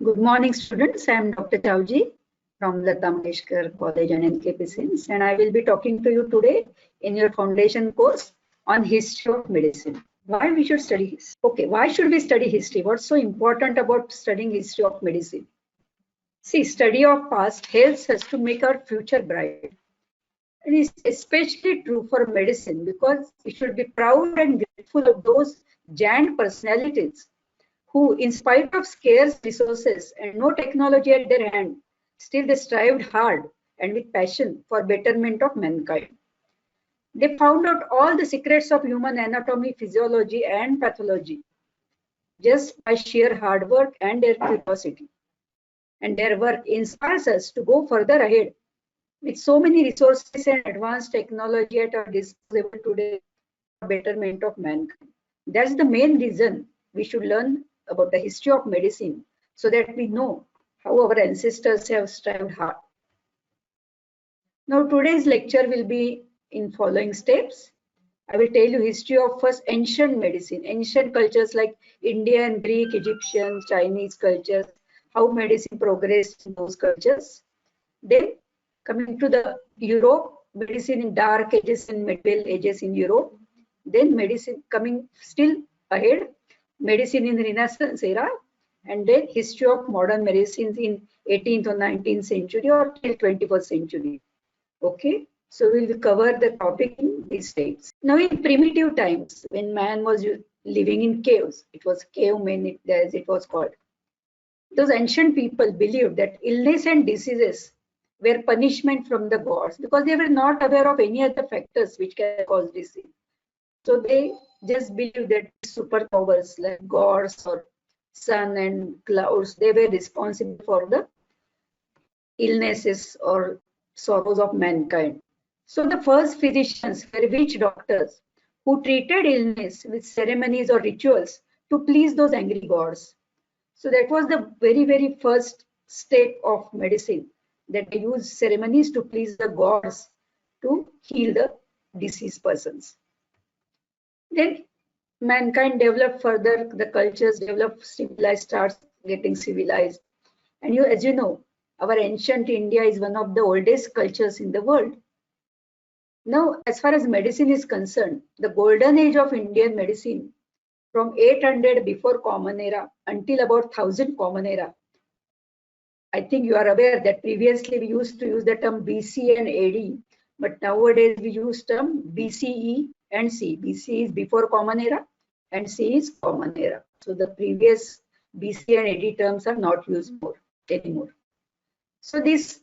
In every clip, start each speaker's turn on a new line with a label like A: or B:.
A: Good morning, students. I am Dr. Chowji from Lata Mangeshkar College and NKP Sims, and I will be talking to you today in your foundation course on history of medicine. Why we should study history? Okay, why should we study history? What's so important about studying history of medicine? See, study of past helps us to make our future bright. And it's especially true for medicine because we should be proud and grateful of those giant personalities who, in spite of scarce resources and no technology at their hand, still they strived hard and with passion for betterment of mankind. They found out all the secrets of human anatomy, physiology, and pathology just by sheer hard work and their curiosity. And their work inspires us to go further ahead. With so many resources and advanced technology at our disposal today for betterment of mankind. That's the main reason we should learn about the history of medicine so that we know how our ancestors have strived hard. Now today's lecture will be in following steps. I will tell you history of first ancient medicine, ancient cultures like Indian, Greek, Egyptian, Chinese cultures, how medicine progressed in those cultures. Then coming to the Europe, medicine in dark ages and medieval ages in Europe. Then medicine coming still ahead, medicine in Renaissance era, and then history of modern medicines in 18th or 19th century or till 21st century. Okay, so we will cover the topic in these states. Now in primitive times, when man was living in caves, it was cavemen as it was called. Those ancient people believed that illness and diseases were punishment from the gods because they were not aware of any other factors which can cause disease. So they just believed that superpowers like gods or sun and clouds, they were responsible for the illnesses or sorrows of mankind. So the first physicians were witch doctors who treated illness with ceremonies or rituals to please those angry gods. So that was the very, very first step of medicine, that they use ceremonies to please the gods to heal the diseased persons. Then mankind developed further, the cultures developed, civilized, starts getting civilized. And as you know, our ancient India is one of the oldest cultures in the world. Now, as far as medicine is concerned, the golden age of Indian medicine from 800 before Common Era until about 1000 Common Era. I think you are aware that previously we used to use the term BC and AD, but nowadays we use term BCE and C. BC is before Common Era and C is Common Era. So the previous BC and AD terms are not used anymore. So this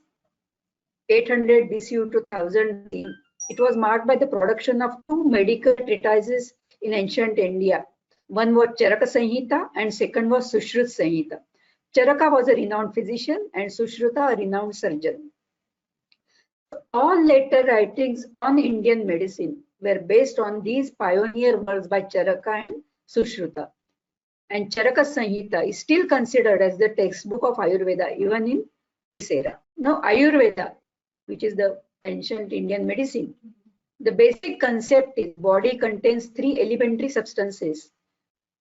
A: 800 BCE to 1000 BC, it was marked by the production of two medical treatises in ancient India. One was Charaka Samhita and second was Sushruta Samhita. Charaka was a renowned physician and Sushruta a renowned surgeon. All later writings on Indian medicine were based on these pioneer works by Charaka and Sushruta. And Charaka Samhita is still considered as the textbook of Ayurveda even in this era. Now Ayurveda, which is the ancient Indian medicine, the basic concept is body contains three elementary substances: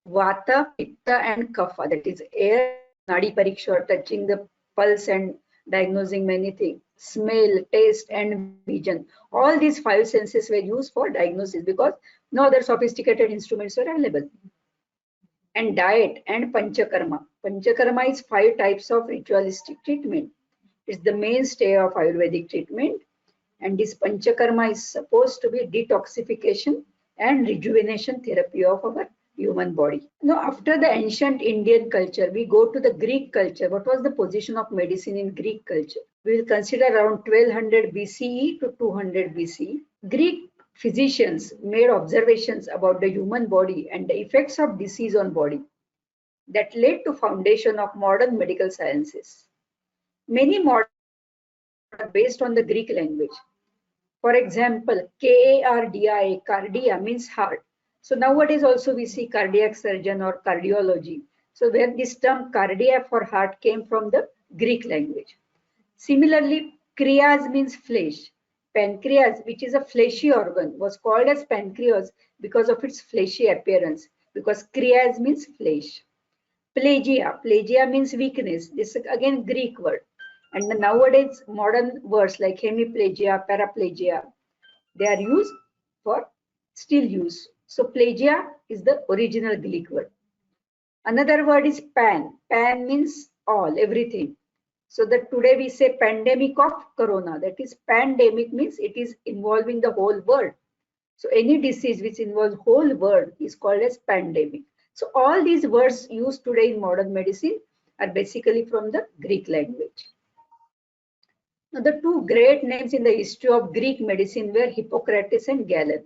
A: Vata, Pitta, and Kapha. That is air, Nadi Pariksha, touching the pulse and diagnosing many things. Smell, taste, and vision. All these five senses were used for diagnosis because no other sophisticated instruments were available. And diet and Panchakarma. Panchakarma is 5 types of ritualistic treatment. It's the mainstay of Ayurvedic treatment. And this Panchakarma is supposed to be detoxification and rejuvenation therapy of our human body. Now, after the ancient Indian culture, we go to the Greek culture. What was the position of medicine in Greek culture? We will consider around 1200 BCE to 200 BCE. Greek physicians made observations about the human body and the effects of disease on body that led to foundation of modern medical sciences. Many modern are based on the Greek language. For example, KARDIA, cardia means heart. So nowadays also we see cardiac surgeon or cardiology. So where this term cardia for heart came from the Greek language. Similarly, krias means flesh. Pancreas, which is a fleshy organ, was called as pancreas because of its fleshy appearance, because krias means flesh. Plagia. Plagia means weakness. This is again Greek word. And nowadays modern words like hemiplegia, paraplegia, they are used for still use. So plagia is the original Greek word. Another word is pan. Pan means all, everything. So that today we say pandemic of corona. That is pandemic means it is involving the whole world. So any disease which involves whole world is called as pandemic. So all these words used today in modern medicine are basically from the Greek language. Now the two great names in the history of Greek medicine were Hippocrates and Galen.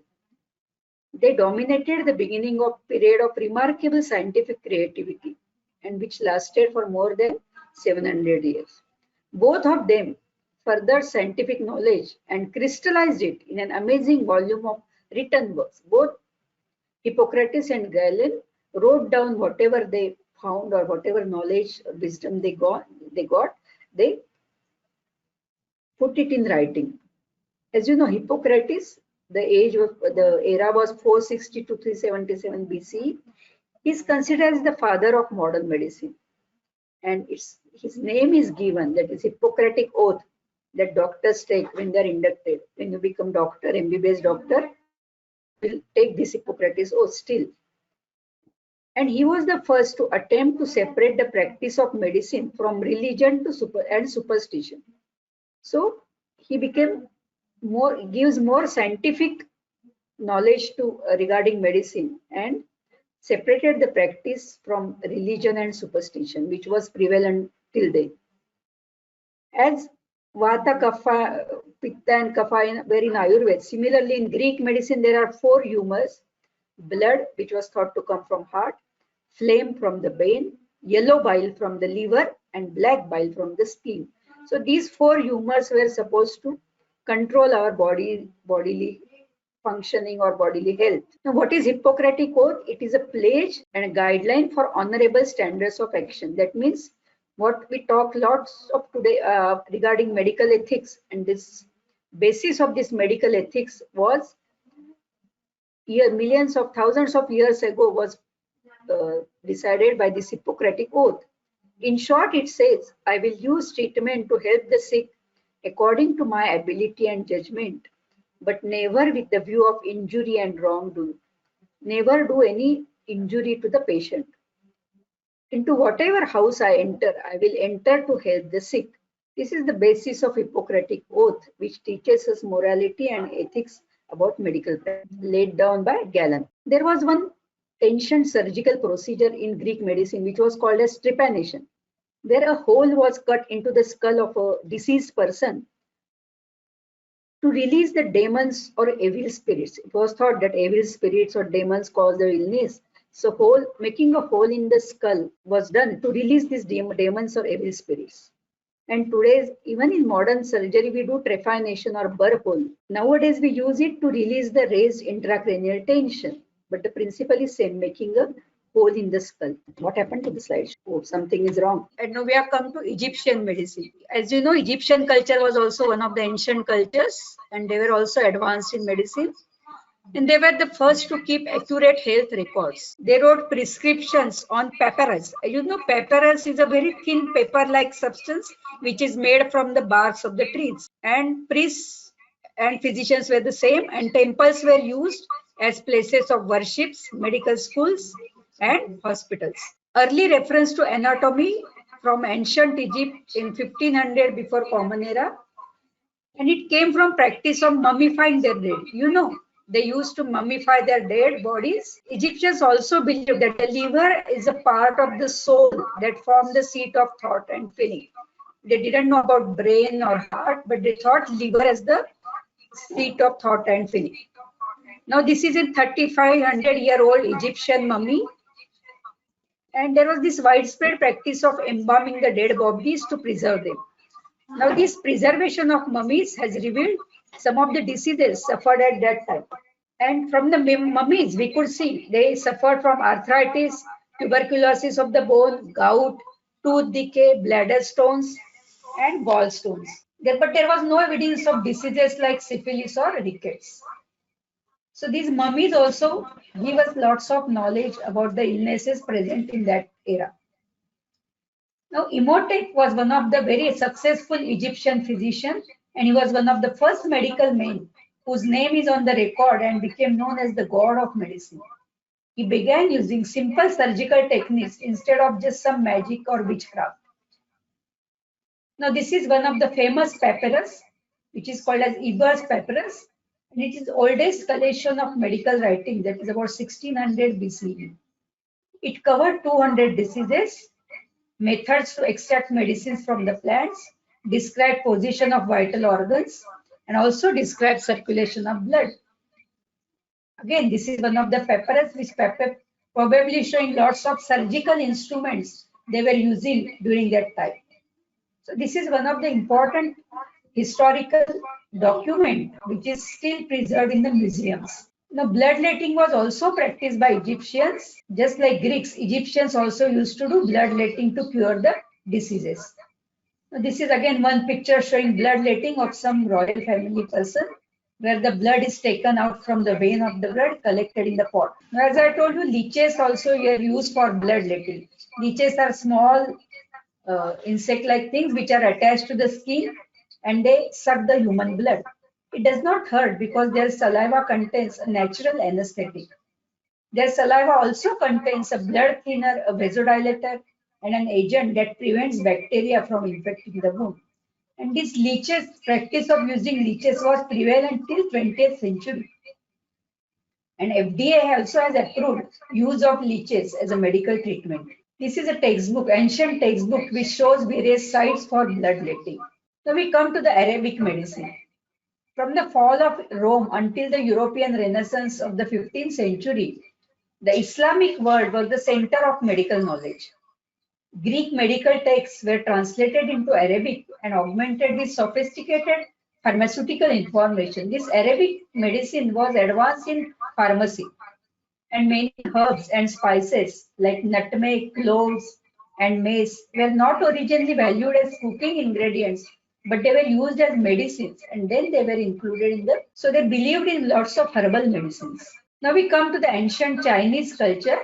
A: They dominated the beginning of period of remarkable scientific creativity and which lasted for more than 700 years. Both of them furthered scientific knowledge and crystallized it in an amazing volume of written works. Both Hippocrates and Galen wrote down whatever they found or whatever knowledge or wisdom they got, they put it in writing. As you know, Hippocrates, the era was 460 to 377 BC. He's considered as the father of modern medicine. And his name is given, that is Hippocratic oath, that doctors take when they're inducted. When you become doctor, MBBS doctor, will take this Hippocrates oath still. And he was the first to attempt to separate the practice of medicine from religion and superstition. So he gives more scientific knowledge to regarding medicine and separated the practice from religion and superstition, which was prevalent till then. As Vata, Kapha, Pitta and Kapha were in Ayurveda, similarly in Greek medicine there are four humors: blood, which was thought to come from heart, flame from the brain, yellow bile from the liver, and black bile from the spleen. So these four humors were supposed to control our bodily functioning or bodily health. Now, what is Hippocratic Oath? It is a pledge and a guideline for honorable standards of action. That means what we talk lots of today regarding medical ethics, and this basis of this medical ethics was millions of thousands of years ago was decided by this Hippocratic Oath. In short, it says, I will use treatment to help the sick according to my ability and judgment, but never with the view of injury and wrongdoing. Never do any injury to the patient. Into whatever house I enter, I will enter to help the sick. This is the basis of Hippocratic Oath, which teaches us morality and ethics about medical practice, laid down by Galen. There was one ancient surgical procedure in Greek medicine which was called as trepanation, where a hole was cut into the skull of a deceased person to release the demons or evil spirits. It was thought that evil spirits or demons cause the illness. So making a hole in the skull was done to release these demons or evil spirits. And today, even in modern surgery, we do trepanation or burr hole. Nowadays, we use it to release the raised intracranial tension. But the principle is same, making a hole in the skull. What happened to the slide? Oh, something is wrong. And now we have come to Egyptian medicine. As you know, Egyptian culture was also one of the ancient cultures, and they were also advanced in medicine. And they were the first to keep accurate health records. They wrote prescriptions on papyrus. You know, papyrus is a very thin paper-like substance which is made from the barks of the trees. And priests and physicians were the same, and temples were used as places of worships, medical schools, and hospitals. Early reference to anatomy from ancient Egypt in 1500 before Common Era, and it came from practice of mummifying their dead. You know, they used to mummify their dead bodies. Egyptians also believed that the liver is a part of the soul that formed the seat of thought and feeling. They didn't know about brain or heart, but they thought liver as the seat of thought and feeling. Now this is a 3,500-year-old Egyptian mummy, and there was this widespread practice of embalming the dead bodies to preserve them. Now this preservation of mummies has revealed some of the diseases suffered at that time. And from the mummies, we could see they suffered from arthritis, tuberculosis of the bone, gout, tooth decay, bladder stones, and gallstones. But there was no evidence of diseases like syphilis or rickets. So these mummies also give us lots of knowledge about the illnesses present in that era. Now, Imhotep was one of the very successful Egyptian physicians, and he was one of the first medical men whose name is on the record and became known as the god of medicine. He began using simple surgical techniques instead of just some magic or witchcraft. Now, this is one of the famous papyrus, which is called as Ebers papyrus, and it is the oldest collection of medical writing, that is about 1600 BCE. It covered 200 diseases, methods to extract medicines from the plants, describe position of vital organs, and also describe circulation of blood. Again, this is one of the papyrus which probably showing lots of surgical instruments they were using during that time. So this is one of the important historical document which is still preserved in the museums. Now, bloodletting was also practiced by Egyptians. Just like Greeks, Egyptians also used to do bloodletting to cure the diseases. Now, this is again one picture showing bloodletting of some royal family person, where the blood is taken out from the vein of the blood collected in the pot. Now, as I told you, leeches also are used for bloodletting. Leeches are small insect-like things which are attached to the skin and they suck the human blood. It does not hurt because their saliva contains a natural anesthetic. Their saliva also contains a blood thinner, a vasodilator, and an agent that prevents bacteria from infecting the wound. And this leeches, practice of using leeches was prevalent till 20th century. And FDA also has approved use of leeches as a medical treatment. This is a textbook, ancient textbook, which shows various sites for bloodletting. Now we come to the Arabic medicine. From the fall of Rome until the European Renaissance of the 15th century, the Islamic world was the center of medical knowledge. Greek medical texts were translated into Arabic and augmented with sophisticated pharmaceutical information. This Arabic medicine was advanced in pharmacy, and many herbs and spices like nutmeg, cloves, and mace were not originally valued as cooking ingredients, but they were used as medicines, and then they were included in the. So they believed in lots of herbal medicines. Now we come to the ancient Chinese culture.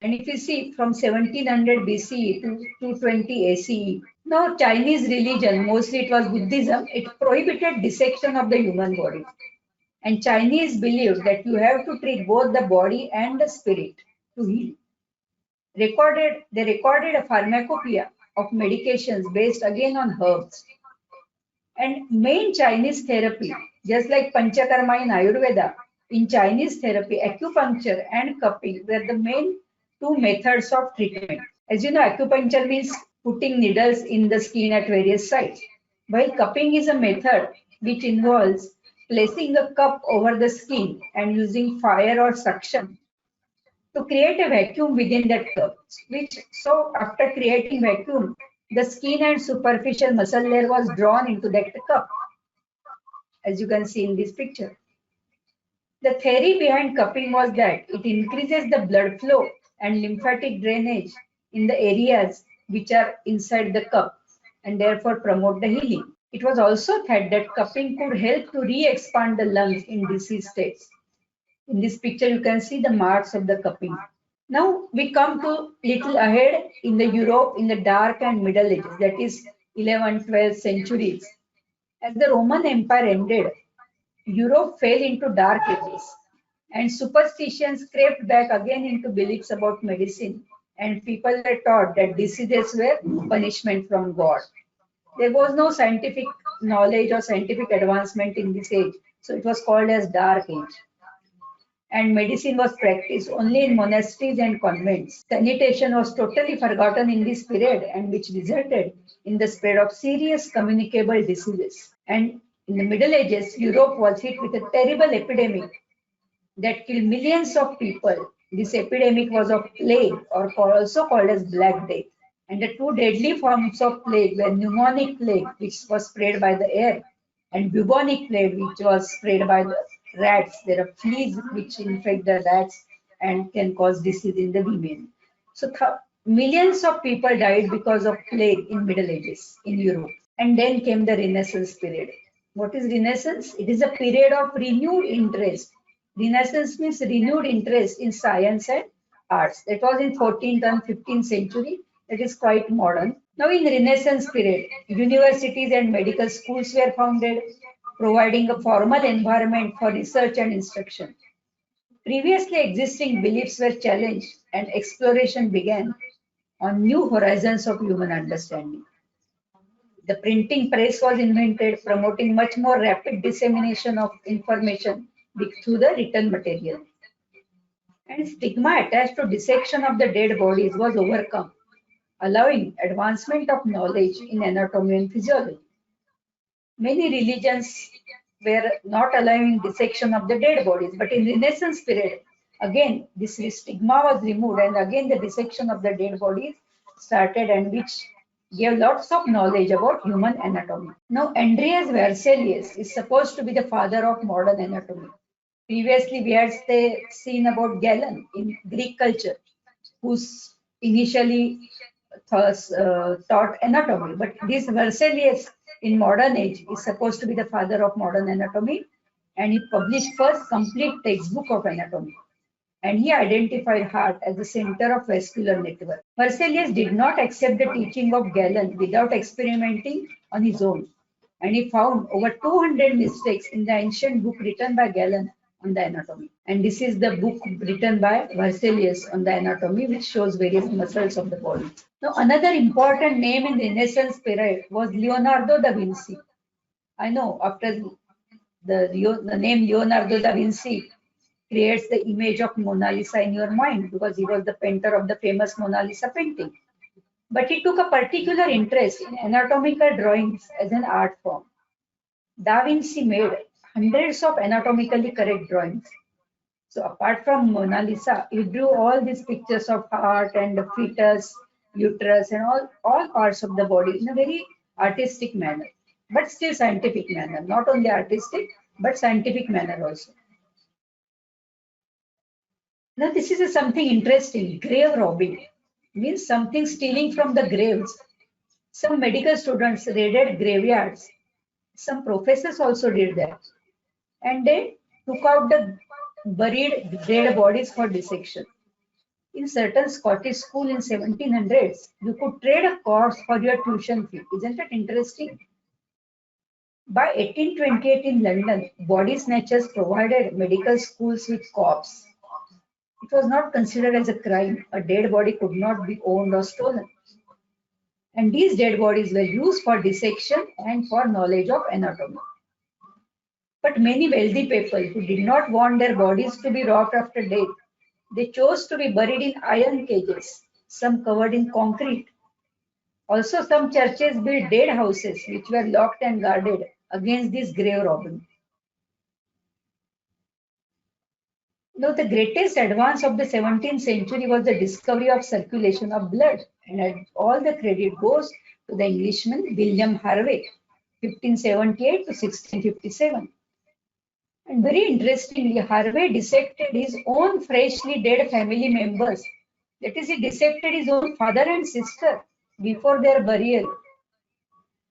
A: And if you see from 1700 BCE to 220 ACE, now Chinese religion, mostly it was Buddhism, it prohibited dissection of the human body. And Chinese believed that you have to treat both the body and the spirit to heal. They recorded a pharmacopoeia of medications based again on herbs. And main Chinese therapy, just like Panchakarma in Ayurveda, in Chinese therapy, acupuncture and cupping were the main two methods of treatment. As you know, acupuncture means putting needles in the skin at various sites, while cupping is a method which involves placing a cup over the skin and using fire or suction to create a vacuum within that cup. So after creating vacuum, the skin and superficial muscle layer was drawn into that cup, as you can see in this picture. The theory behind cupping was that it increases the blood flow and lymphatic drainage in the areas which are inside the cup and therefore promote the healing. It was also thought that cupping could help to re-expand the lungs in disease states. In this picture, you can see the marks of the cupping. Now we come to little ahead in the Europe in the Dark and Middle Ages, that is 11th, 12th centuries. As the Roman Empire ended, Europe fell into dark ages and superstitions crept back again into beliefs about medicine, and people were taught that diseases were punishment from God. There was no scientific knowledge or scientific advancement in this age, so it was called as Dark Age. And medicine was practiced only in monasteries and convents. Sanitation was totally forgotten in this period, and which resulted in the spread of serious communicable diseases. And in the Middle Ages, Europe was hit with a terrible epidemic that killed millions of people. This epidemic was of plague, or also called as Black Death. And the two deadly forms of plague were pneumonic plague, which was spread by the air, and bubonic plague, which was spread by the rats. There are fleas which infect the rats and can cause disease in the women. So millions of people died because of plague in Middle Ages in Europe. And then came the Renaissance period. What is Renaissance? It is a period of renewed interest. Renaissance means renewed interest in science and arts. That was in 14th and 15th century, That is quite modern. Now in Renaissance period, universities and medical schools were founded, providing a formal environment for research and instruction. Previously existing beliefs were challenged and exploration began on new horizons of human understanding. The printing press was invented, promoting much more rapid dissemination of information through the written material. And stigma attached to dissection of the dead bodies was overcome, allowing advancement of knowledge in anatomy and physiology. Many religions were not allowing dissection of the dead bodies, but in Renaissance period, again, this stigma was removed, and again the dissection of the dead bodies started, and which gave lots of knowledge about human anatomy. Now, Andreas Vesalius is supposed to be the father of modern anatomy. Previously, we had seen about Galen in Greek culture, who's initially taught anatomy, but this Vesalius in modern age is supposed to be the father of modern anatomy, and he published first complete textbook of anatomy, and he identified heart as the center of vascular network. Vesalius did not accept the teaching of Galen without experimenting on his own, and he found over 200 mistakes in the ancient book written by Galen on the anatomy. And this is the book written by Vesalius on the anatomy, which shows various muscles of the body. Now, another important name in the Renaissance period was Leonardo da Vinci. I know after the name Leonardo da Vinci creates the image of Mona Lisa in your mind because he was the painter of the famous Mona Lisa painting. But he took a particular interest in anatomical drawings as an art form. Da Vinci made hundreds of anatomically correct drawings. So apart from Mona Lisa, he drew all these pictures of heart and the fetus, uterus, and all parts of the body in a very artistic manner, but still scientific manner. Not only artistic, but scientific manner also. Now this is something interesting. Grave robbing means something stealing from the graves. Some medical students raided graveyards. Some professors also did that. And they took out the buried dead bodies for dissection. In certain Scottish school in 1700s, you could trade a course for your tuition fee. Isn't that interesting? By 1828 in London, body snatchers provided medical schools with corpses. It was not considered as a crime. A dead body could not be owned or stolen. And these dead bodies were used for dissection and for knowledge of anatomy. But many wealthy people who did not want their bodies to be robbed after death, they chose to be buried in iron cages, some covered in concrete. Also, some churches built dead houses which were locked and guarded against this grave robbing. Now, the greatest advance of the 17th century was the discovery of circulation of blood, and all the credit goes to the Englishman William Harvey, 1578 to 1657. And very interestingly, Harvey dissected his own freshly dead family members. That is, he dissected his own father and sister before their burial,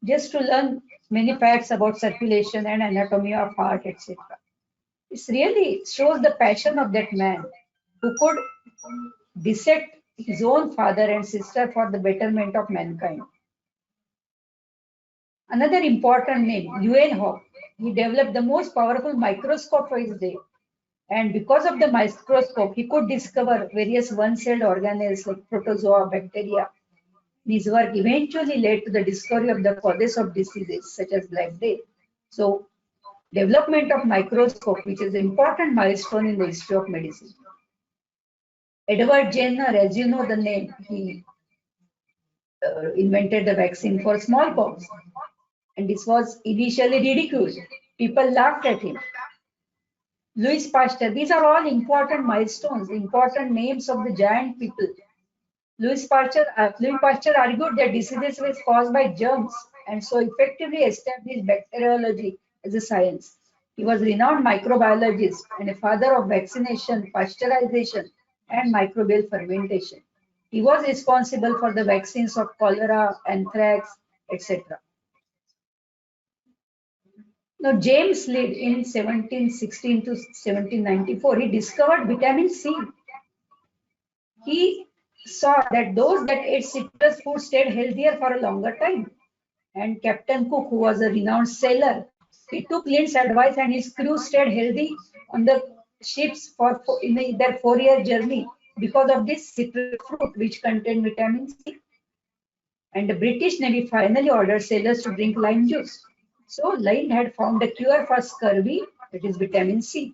A: just to learn many facts about circulation and anatomy of heart, etc. It really shows the passion of that man who could dissect his own father and sister for the betterment of mankind. Another important name, Leeuwenhoek. He developed the most powerful microscope for his day. And because of the microscope, he could discover various one-celled organelles like protozoa, bacteria. His work eventually led to the discovery of the causes of diseases such as Black Death. So, development of microscope, which is an important milestone in the history of medicine. Edward Jenner, as you know the name, he invented the vaccine for smallpox. And this was initially ridiculed. People laughed at him. Louis Pasteur, these are all important milestones, important names of the giant people. Louis Pasteur argued that diseases were caused by germs and so effectively established bacteriology as a science. He was a renowned microbiologist and a father of vaccination, pasteurization, and microbial fermentation. He was responsible for the vaccines of cholera, anthrax, etc. Now, James Lidd in 1716 to 1794, he discovered vitamin C. He saw that those that ate citrus food stayed healthier for a longer time. And Captain Cook, who was a renowned sailor, he took Lind's advice and his crew stayed healthy on the ships in their 4-year journey because of this citrus fruit which contained vitamin C. And the British Navy finally ordered sailors to drink lime juice. So Lind had found a cure for scurvy, that is vitamin C.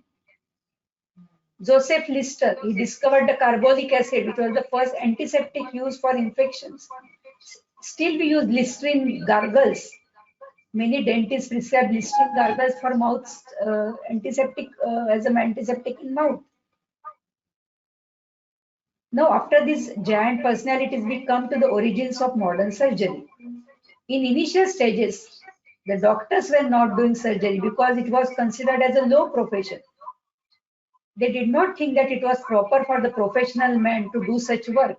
A: Joseph Lister, he discovered the carbolic acid, which was the first antiseptic used for infections. Still we use Listerine gargles. Many dentists prescribe Listerine gargles for mouth antiseptic as an antiseptic in mouth. Now, after these giant personalities, we come to the origins of modern surgery. In initial stages, the doctors were not doing surgery because it was considered as a low profession. They did not think that it was proper for the professional man to do such work.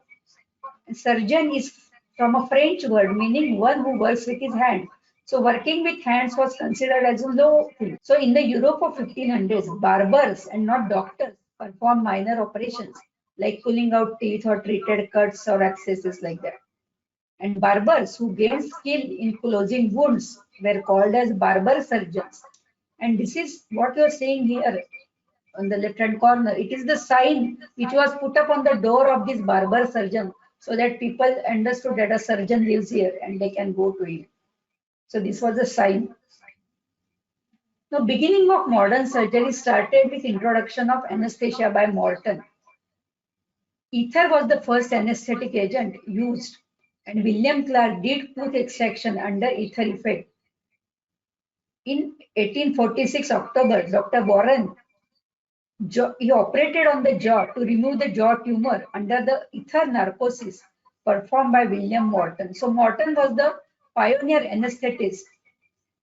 A: And surgeon is from a French word meaning one who works with his hand. So working with hands was considered as a low thing. So in the Europe of 1500s, barbers and not doctors performed minor operations like pulling out teeth or treated cuts or abscesses like that. And barbers who gained skill in closing wounds were called as barber surgeons. And this is what you're seeing here on the left hand corner. It is the sign which was put up on the door of this barber surgeon so that people understood that a surgeon lives here and they can go to him. So this was a sign. The beginning of modern surgery started with introduction of anesthesia by Morton. Ether was the first anesthetic agent used, and William Clark did tooth extraction under ether effect. In 1846 October, Dr. Warren, he operated on the jaw to remove the jaw tumor under the ether narcosis performed by William Morton. So Morton was the pioneer anesthetist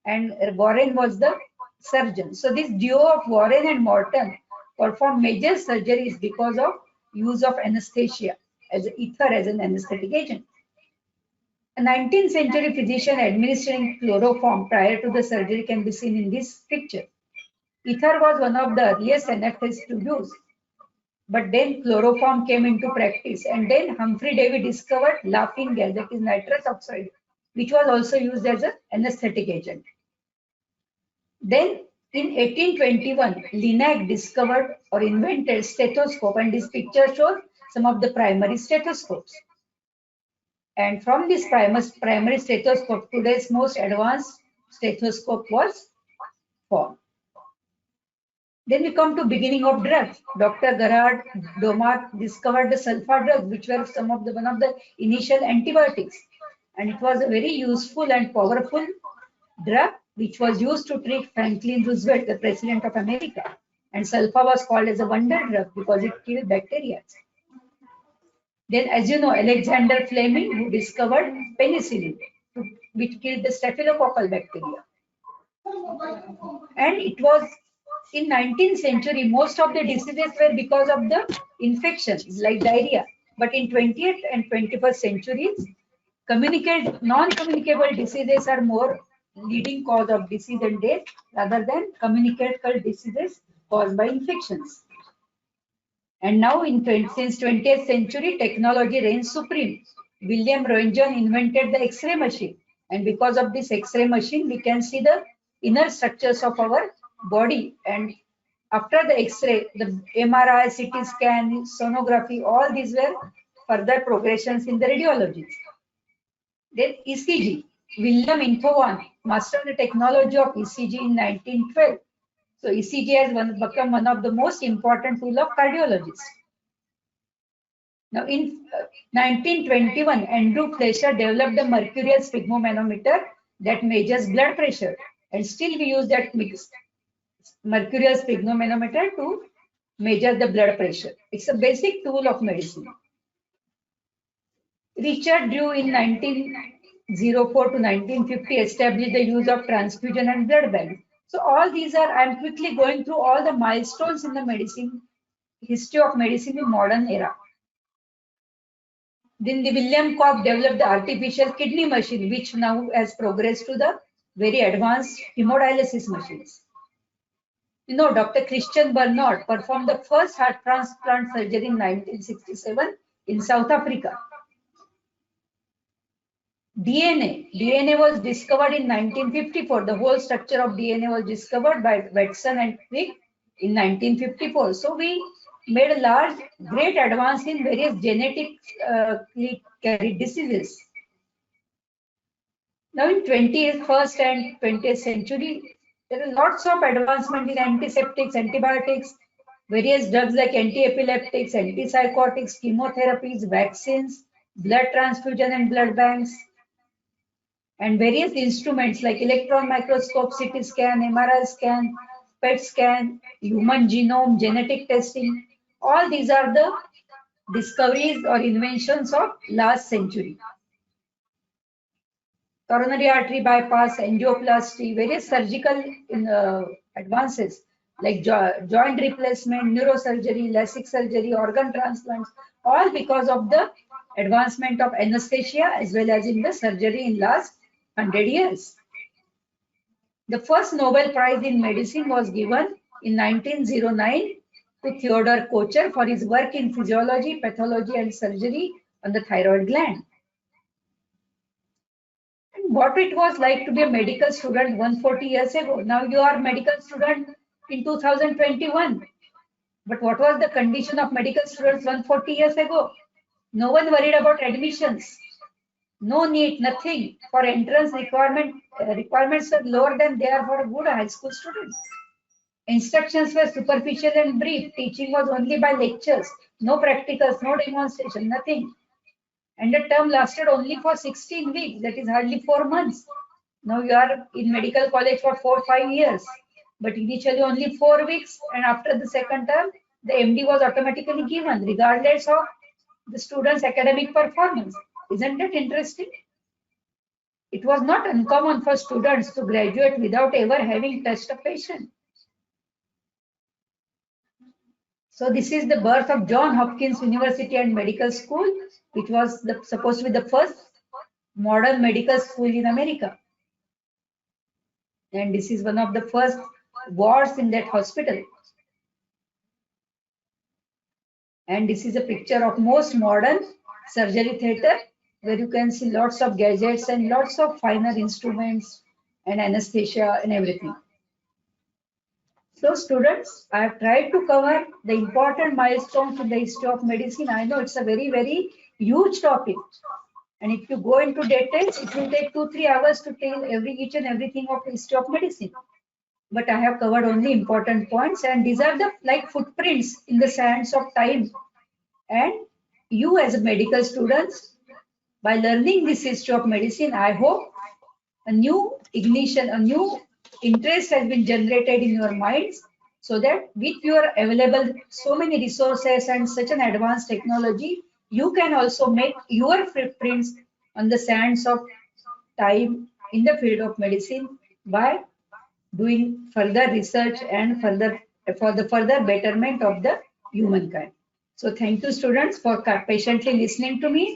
A: and Warren was the surgeon. So this duo of Warren and Morton performed major surgeries because of use of anesthesia as ether as an anesthetic agent. A 19th century physician administering chloroform prior to the surgery can be seen in this picture. Ether was one of the earliest anesthetics to use, but then chloroform came into practice, and then Humphrey Davy discovered laughing gas, that is nitrous oxide, which was also used as an anesthetic agent. Then in 1821, Linac discovered or invented stethoscope, and this picture shows some of the primary stethoscopes. And from this primary stethoscope, today's most advanced stethoscope was formed. Then we come to beginning of drugs. Dr. Gerhard Domark discovered the sulfa drugs, which were one of the initial antibiotics. And it was a very useful and powerful drug, which was used to treat Franklin Roosevelt, the President of America. And sulfa was called as a wonder drug because it killed bacteria. Then, as you know, Alexander Fleming, who discovered penicillin, which killed the staphylococcal bacteria. And it was in 19th century, most of the diseases were because of the infections like diarrhea. But in 20th and 21st centuries, non-communicable diseases are more leading cause of disease and death rather than communicable diseases caused by infections. And now since 20th century, technology reigns supreme. William Roentgen invented the X-ray machine. And because of this X-ray machine, we can see the inner structures of our body. And after the X-ray, the MRI, CT scan, sonography, all these were further progressions in the radiology. Then ECG. William Infovon mastered the technology of ECG in 1912. So ECG has become one of the most important tool of cardiologists. Now in 1921, Andrew Fletcher developed the mercurial sphygmomanometer that measures blood pressure. And still we use that mercurial sphygmomanometer to measure the blood pressure. It's a basic tool of medicine. Richard Drew in 1904 to 1950 established the use of transfusion and blood bank. So all these are, I'm quickly going through all the milestones in the history of medicine in modern era. Then the William Koch developed the artificial kidney machine, which now has progressed to the very advanced hemodialysis machines. You know, Dr. Christian Barnard performed the first heart transplant surgery in 1967 in South Africa. DNA was discovered in 1954. The whole structure of DNA was discovered by Watson and Crick in 1954. So we made a great advance in various genetically carried diseases. Now in 21st and 20th century, there are lots of advancement in antiseptics, antibiotics, various drugs like anti-epileptics, antipsychotics, chemotherapies, vaccines, blood transfusion and blood banks, and various instruments like electron microscope, CT scan, MRI scan, PET scan, human genome, genetic testing. All these are the discoveries or inventions of last century. Coronary artery bypass, angioplasty, various surgical advances like joint replacement, neurosurgery, LASIK surgery, organ transplants, all because of the advancement of anesthesia as well as in the surgery in last 100 years. The first Nobel Prize in Medicine was given in 1909 to Theodor Kocher for his work in physiology, pathology and surgery on the thyroid gland. And what it was like to be a medical student 140 years ago. Now you are a medical student in 2021. But what was the condition of medical students 140 years ago? No one worried about admissions. No need, nothing. For entrance requirements were lower than they are for a good high school student. Instructions were superficial and brief. Teaching was only by lectures. No practicals, no demonstration, nothing. And the term lasted only for 16 weeks. That is hardly 4 months. Now you are in medical college for 4 or 5 years. But initially only 4 weeks. And after the second term, the MD was automatically given regardless of the student's academic performance. Isn't that interesting? It was not uncommon for students to graduate without ever having touched a patient. So this is the birth of Johns Hopkins University and Medical School, which was supposed to be the first modern medical school in America. And this is one of the first wards in that hospital. And this is a picture of most modern surgery theater, where you can see lots of gadgets and lots of finer instruments and anesthesia and everything. So students, I have tried to cover the important milestones in the history of medicine. I know it's a very, very huge topic. And if you go into details, it will take 2-3 hours to tell each and everything of history of medicine. But I have covered only important points, and these are the like footprints in the sands of time. And you as a medical students, by learning this history of medicine, I hope a new ignition, a new interest has been generated in your minds, so that with your available so many resources and such an advanced technology, you can also make your footprints on the sands of time in the field of medicine by doing further research and for the further betterment of the humankind. So thank you students for patiently listening to me.